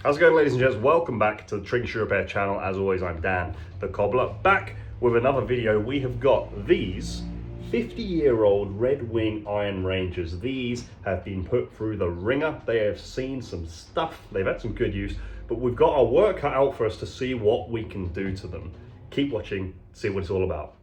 How's it going, ladies and gents? Welcome back to the Trinket Repair channel. As always, I'm Dan, the cobbler, back with another video. We have got these 50-year-old Red Wing Iron Rangers. These have been put through the ringer. They have seen some stuff. They've had some good use, but we've got our work cut out for us to see what we can do to them. Keep watching, see what it's all about.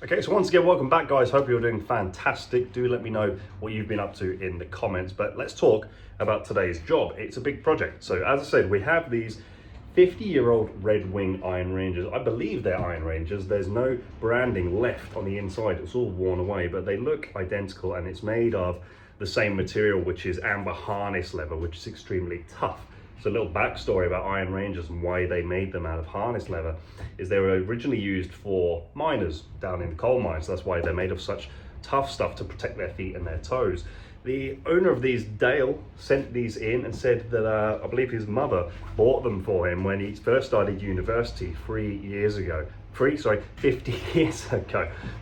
Okay, so once again, welcome back, guys. Hope you're doing fantastic. Do let me know what you've been up to in the comments, but let's talk about today's job. It's a big project. So as I said, we have these 50-year-old Red Wing Iron Rangers. I believe they're Iron Rangers. There's no branding left on the inside. It's all worn away, but they look identical, and it's made of the same material, which is amber harness leather, which is extremely tough. So a little backstory about Iron Rangers and why they made them out of harness leather is they were originally used for miners down in the coal mines. That's why they're made of such tough stuff to protect their feet and their toes. The owner of these, Dale, sent these in and said that I believe his mother bought them for him when he first started university 50 years ago.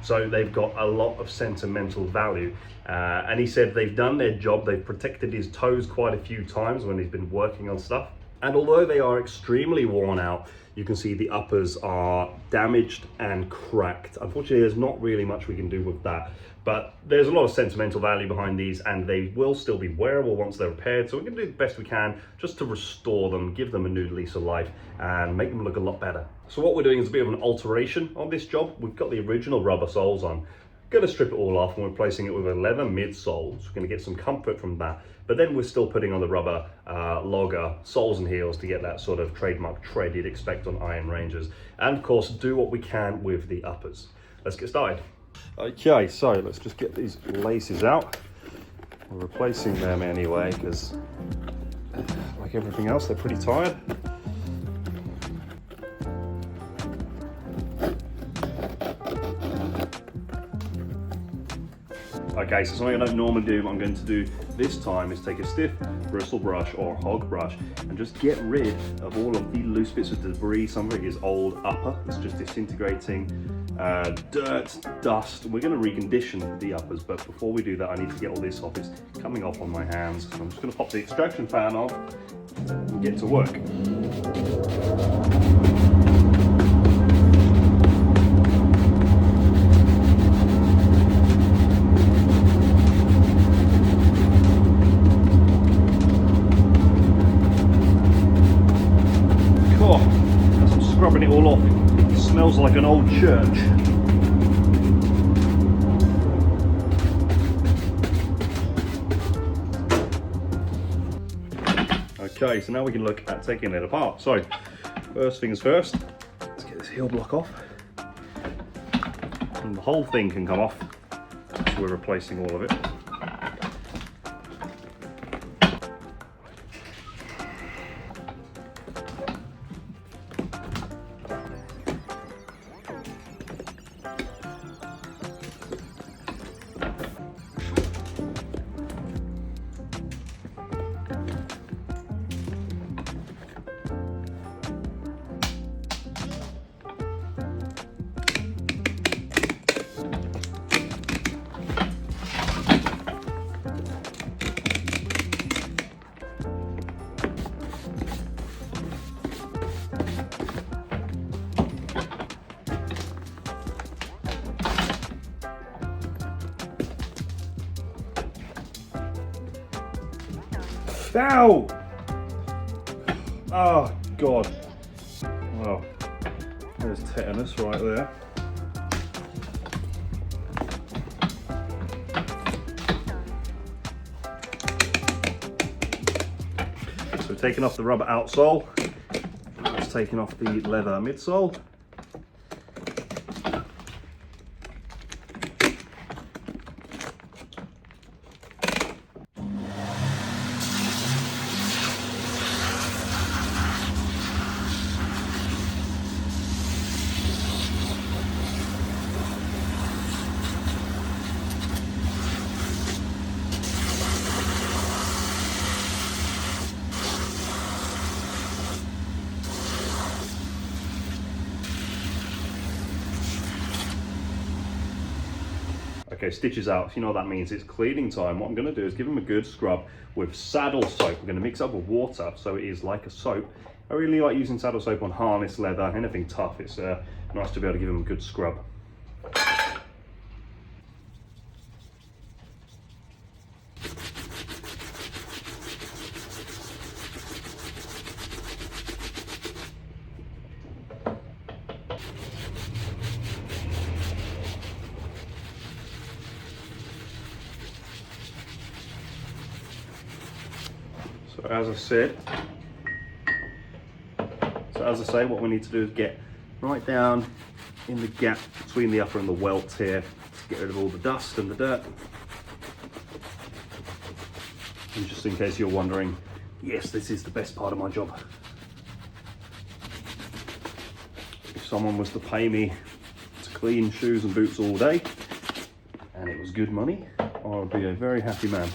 So they've got a lot of sentimental value. And he said they've done their job. They've protected his toes quite a few times when he's been working on stuff. And although they are extremely worn out, you can see the uppers are damaged and cracked. Unfortunately, there's not really much we can do with that. But there's a lot of sentimental value behind these, and they will still be wearable once they're repaired. So we're going to do the best we can just to restore them, give them a new lease of life, and make them look a lot better. So what we're doing is a bit of an alteration on this job. We've got the original rubber soles on. Going to strip it all off and we're replacing it with a leather midsole. So we're going to get some comfort from that. But then we're still putting on the rubber logger soles and heels to get that sort of trademark tread you'd expect on Iron Rangers. And of course, do what we can with the uppers. Let's get started. Okay, so let's just get these laces out. We're replacing them anyway because, like everything else, they're pretty tired. Okay, so something I don't normally do, what I'm going to do this time is take a stiff bristle brush or hog brush and just get rid of all of the loose bits of debris. Some of it is old upper, it's just disintegrating, dirt, dust. We're going to recondition the uppers, but before we do that, I need to get all this off. It's coming off on my hands, so I'm just going to pop the extraction fan off and get to work. Scrubbing it all off, it smells like an old church. Okay, so now we can look at taking it apart. So, first things first, let's get this heel block off. And the whole thing can come off, so we're replacing all of it. Ow! Oh, God. Well, there's tetanus right there. So taking off the rubber outsole, just taking off the leather midsole. Okay, stitches out. So you know what that means, it's cleaning time. What I'm gonna do is give them a good scrub with saddle soap. We're gonna mix up with water so it is like a soap. I really like using saddle soap on harness leather, anything tough. It's nice to be able to give them a good scrub. So as I say, what we need to do is get right down in the gap between the upper and the welt here to get rid of all the dust and the dirt. And just in case you're wondering, yes, this is the best part of my job. If someone was to pay me to clean shoes and boots all day, and it was good money, I would be a very happy man.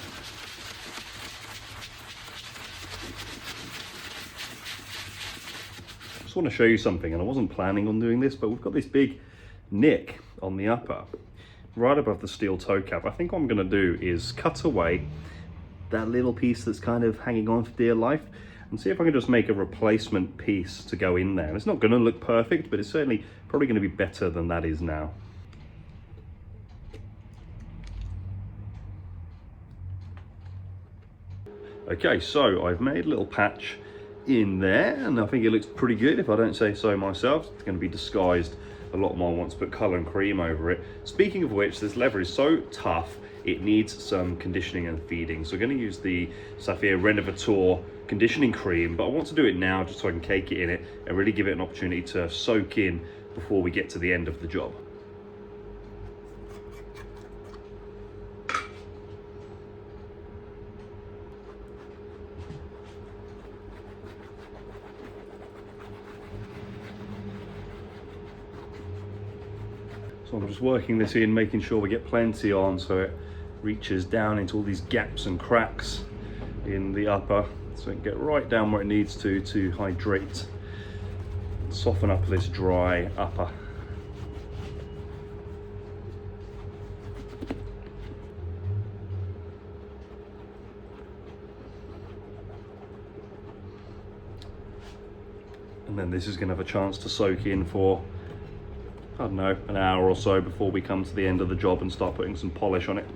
I want to show you something, and I wasn't planning on doing this, but we've got this big nick on the upper right above the steel toe cap. I think what I'm going to do is cut away that little piece that's kind of hanging on for dear life and see if I can just make a replacement piece to go in there. It's not going to look perfect, but it's certainly probably going to be better than that is now. Okay, so I've made a little patch in there, and I think it looks pretty good if I don't say so myself. It's going to be disguised a lot more once I put colour and cream over it. Speaking of which, this leather is so tough it needs some conditioning and feeding, so we're going to use the Saphir Renovator conditioning cream, but I want to do it now just so I can cake it in it and really give it an opportunity to soak in before we get to the end of the job. So I'm just working this in, making sure we get plenty on so it reaches down into all these gaps and cracks in the upper, so it can get right down where it needs to hydrate, soften up this dry upper. And then this is going to have a chance to soak in for, I don't know, an hour or so before we come to the end of the job and start putting some polish on it.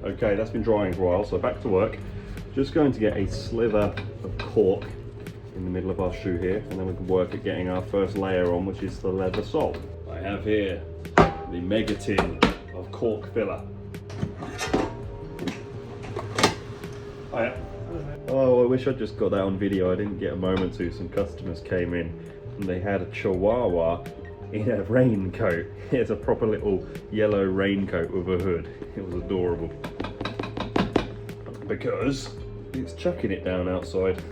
Okay, that's been drying for a while, so back to work. Just going to get a sliver of cork in the middle of our shoe here, and then we can work at getting our first layer on, which is the leather sole. I have here the mega tin of cork filler. Hiya. Oh, I wish I'd just got that on video. I didn't get a moment to. Some customers came in and they had a chihuahua in a raincoat. It's a proper little yellow raincoat with a hood. It was adorable. Because it's chucking it down outside.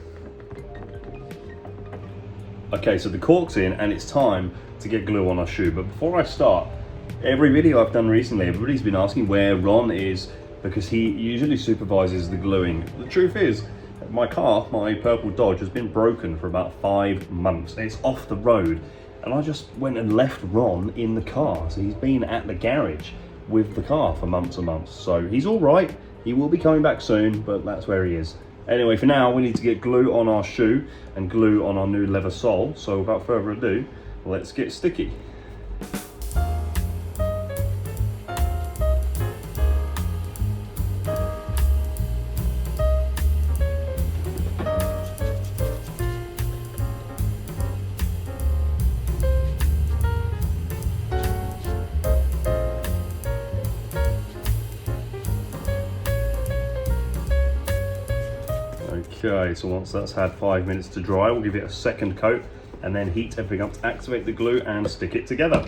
Okay, so the cork's in and it's time to get glue on our shoe. But before I start, every video I've done recently, everybody's been asking where Ron is because he usually supervises the gluing. The truth is, my car, my purple Dodge, has been broken for about 5 months. It's off the road. And I just went and left Ron in the car. So he's been at the garage with the car for months and months. So he's all right. He will be coming back soon, but that's where he is. Anyway, for now, we need to get glue on our shoe and glue on our new leather sole. So without further ado, let's get sticky. Okay, so once that's had 5 minutes to dry, we'll give it a second coat and then heat everything up to activate the glue and stick it together.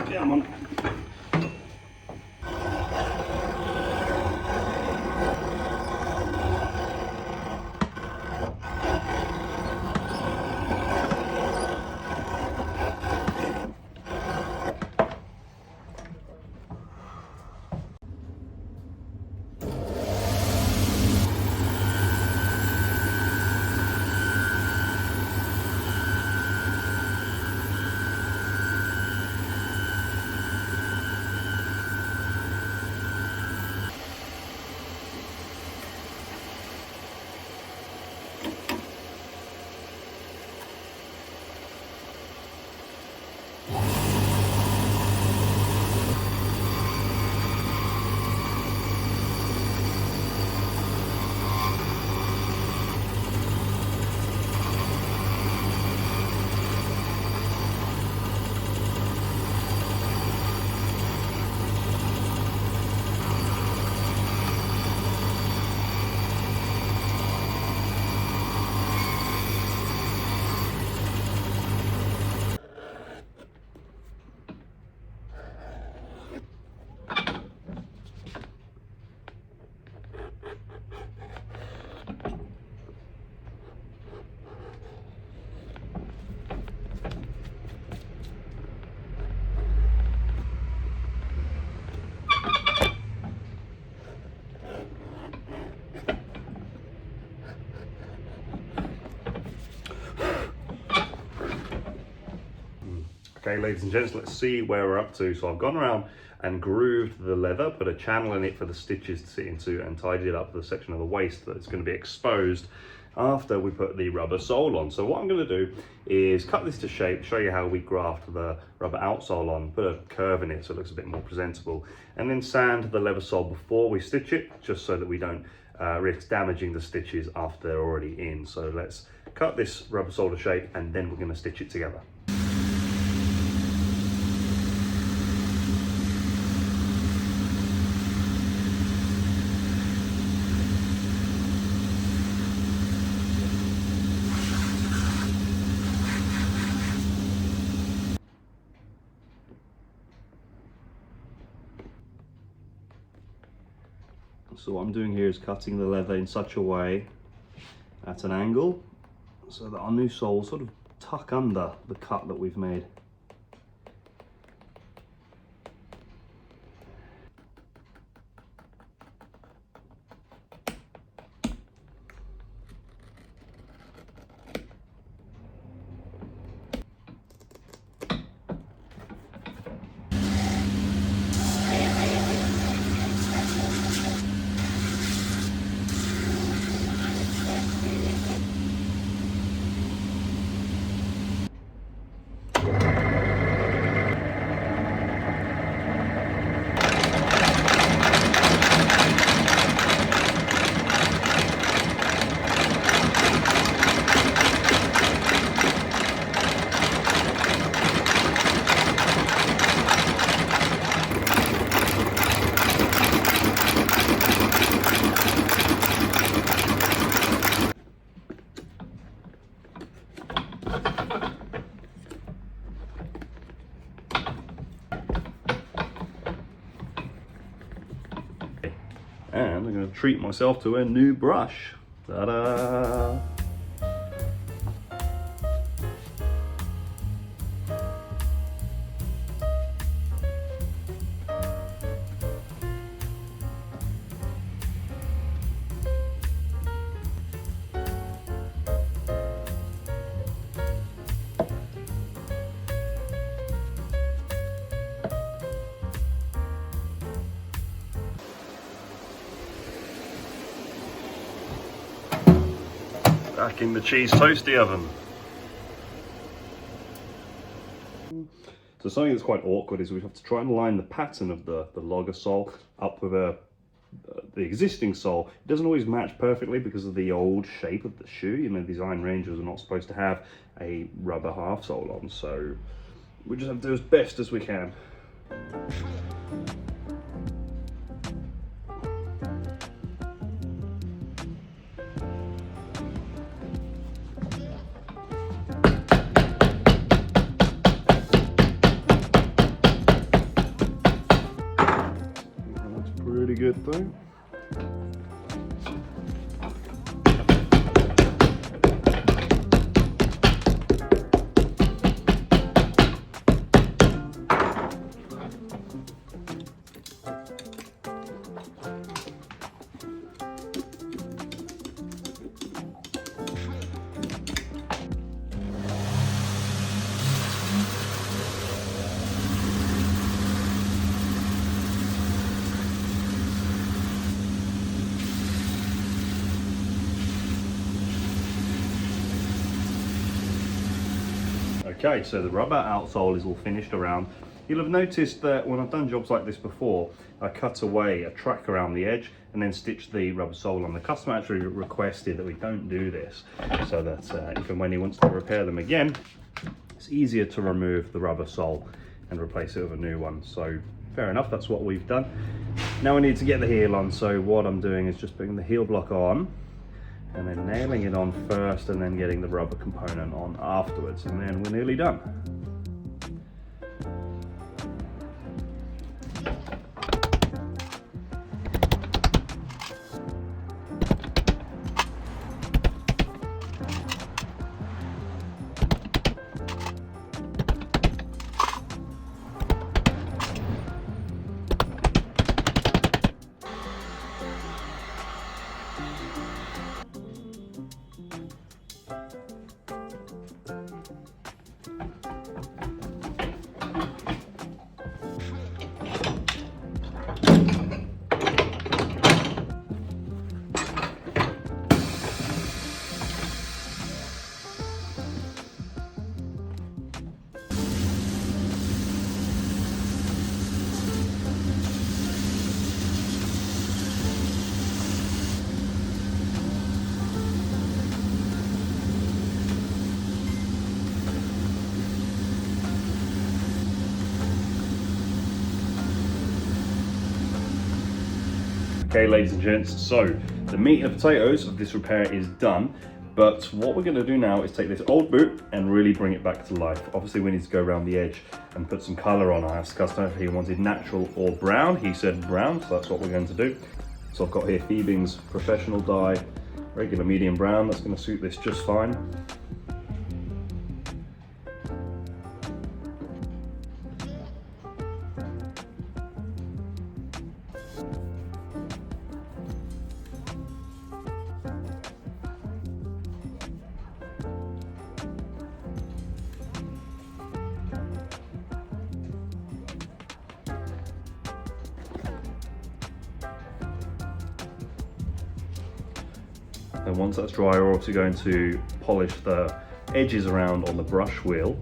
Come on. Okay, ladies and gents, let's see where we're up to. So I've gone around and grooved the leather, put a channel in it for the stitches to sit into, and tidied it up for the section of the waist that's going to be exposed after we put the rubber sole on. So what I'm going to do is cut this to shape, show you how we graft the rubber outsole on, put a curve in it so it looks a bit more presentable, and then sand the leather sole before we stitch it, just so that we don't risk damaging the stitches after they're already in. So let's cut this rubber sole to shape, and then we're going to stitch it together. So what I'm doing here is cutting the leather in such a way at an angle so that our new sole will sort of tuck under the cut that we've made. And I'm going to treat myself to a new brush. Ta-da! Back in the cheese toasty oven. So something that's quite awkward is we have to try and line the pattern of the logger sole up with the existing sole. It doesn't always match perfectly because of the old shape of the shoe. You know, these Iron Rangers are not supposed to have a rubber half sole on, so we just have to do as best as we can. good though. Okay, so the rubber outsole is all finished around. You'll have noticed that when I've done jobs like this before, I cut away a track around the edge and then stitch the rubber sole on. The customer actually requested that we don't do this, so that even when he wants to repair them again, it's easier to remove the rubber sole and replace it with a new one. So fair enough, that's what we've done. Now we need to get the heel on, so what I'm doing is just putting the heel block on and then nailing it on first and then getting the rubber component on afterwards, and then we're nearly done. Okay, ladies and gents, so the meat and potatoes of this repair is done, but what we're going to do now is take this old boot and really bring it back to life. Obviously we need to go around the edge and put some colour on. I asked the customer if he wanted natural or brown. He said brown, so that's what we're going to do. So I've got here Phoebe's professional dye, regular medium brown. That's going to suit this just fine. And once that's dry, we're also going to polish the edges around on the brush wheel.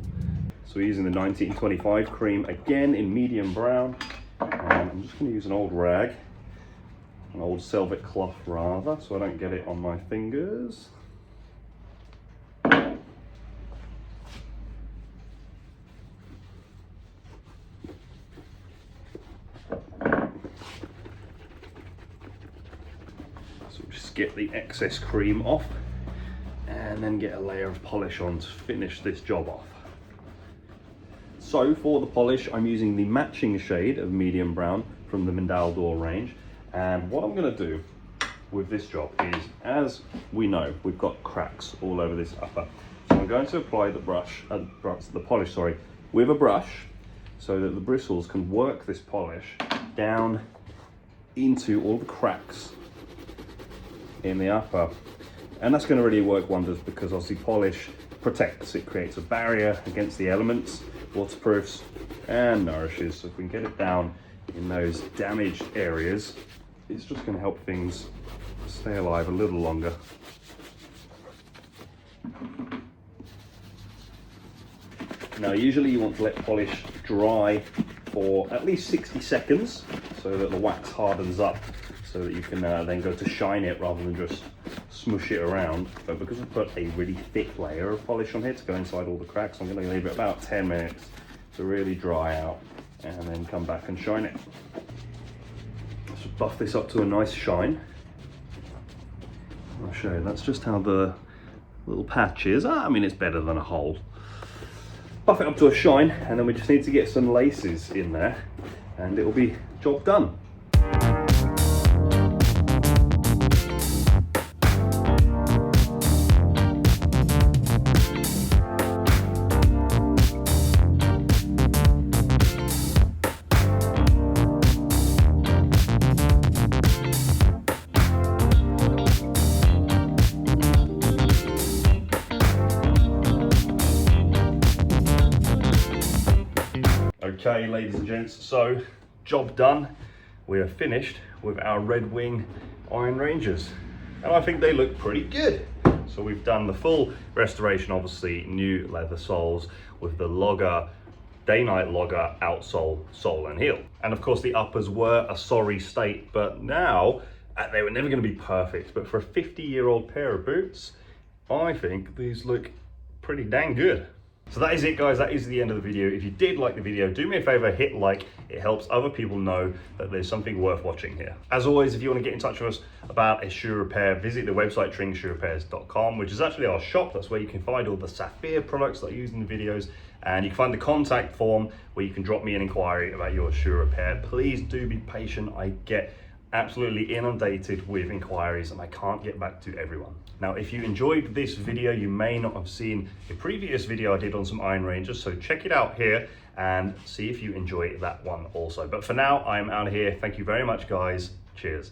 So we're using the 1925 cream, again in medium brown. And I'm just going to use an old rag, an old velvet cloth rather, so I don't get it on my fingers. Get the excess cream off and then get a layer of polish on to finish this job off. So for the polish, I'm using the matching shade of medium brown from the Mindal Door range, and what I'm going to do with this job is, as we know, we've got cracks all over this upper, so I'm going to apply the polish with a brush so that the bristles can work this polish down into all the cracks in the upper, and that's going to really work wonders because obviously polish protects, it creates a barrier against the elements, waterproofs and nourishes. So if we can get it down in those damaged areas, it's just going to help things stay alive a little longer. Now usually you want to let polish dry for at least 60 seconds so that the wax hardens up, so that you can then go to shine it rather than just smush it around. But because I've put a really thick layer of polish on here to go inside all the cracks, I'm going to leave it about 10 minutes to really dry out and then come back and shine it. Let's just buff this up to a nice shine. I'll show you, that's just how the little patch is. I mean, it's better than a hole. Buff it up to a shine, and then we just need to get some laces in there and it'll be job done. Okay, ladies and gents, so job done. We are finished with our Red Wing Iron Rangers, and I think they look pretty good. So we've done the full restoration, obviously new leather soles with the logger, day-night logger outsole, sole and heel. And of course the uppers were a sorry state, but now they were never going to be perfect. But for a 50-year-old pair of boots, I think these look pretty dang good. So that is it, guys. That is the end of the video. If you did like the video, do me a favor, hit like. It helps other people know that there's something worth watching here. As always, if you want to get in touch with us about a shoe repair, visit the website tringshoerepairs.com, which is actually our shop. That's where you can find all the Sapphire products that I use in the videos. And you can find the contact form where you can drop me an inquiry about your shoe repair. Please do be patient. I get absolutely inundated with inquiries and I can't get back to everyone. Now, if you enjoyed this video, you may not have seen a previous video I did on some Iron Rangers, so check it out here and see if you enjoy that one also. But for now, I'm out of here. Thank you very much, guys. Cheers.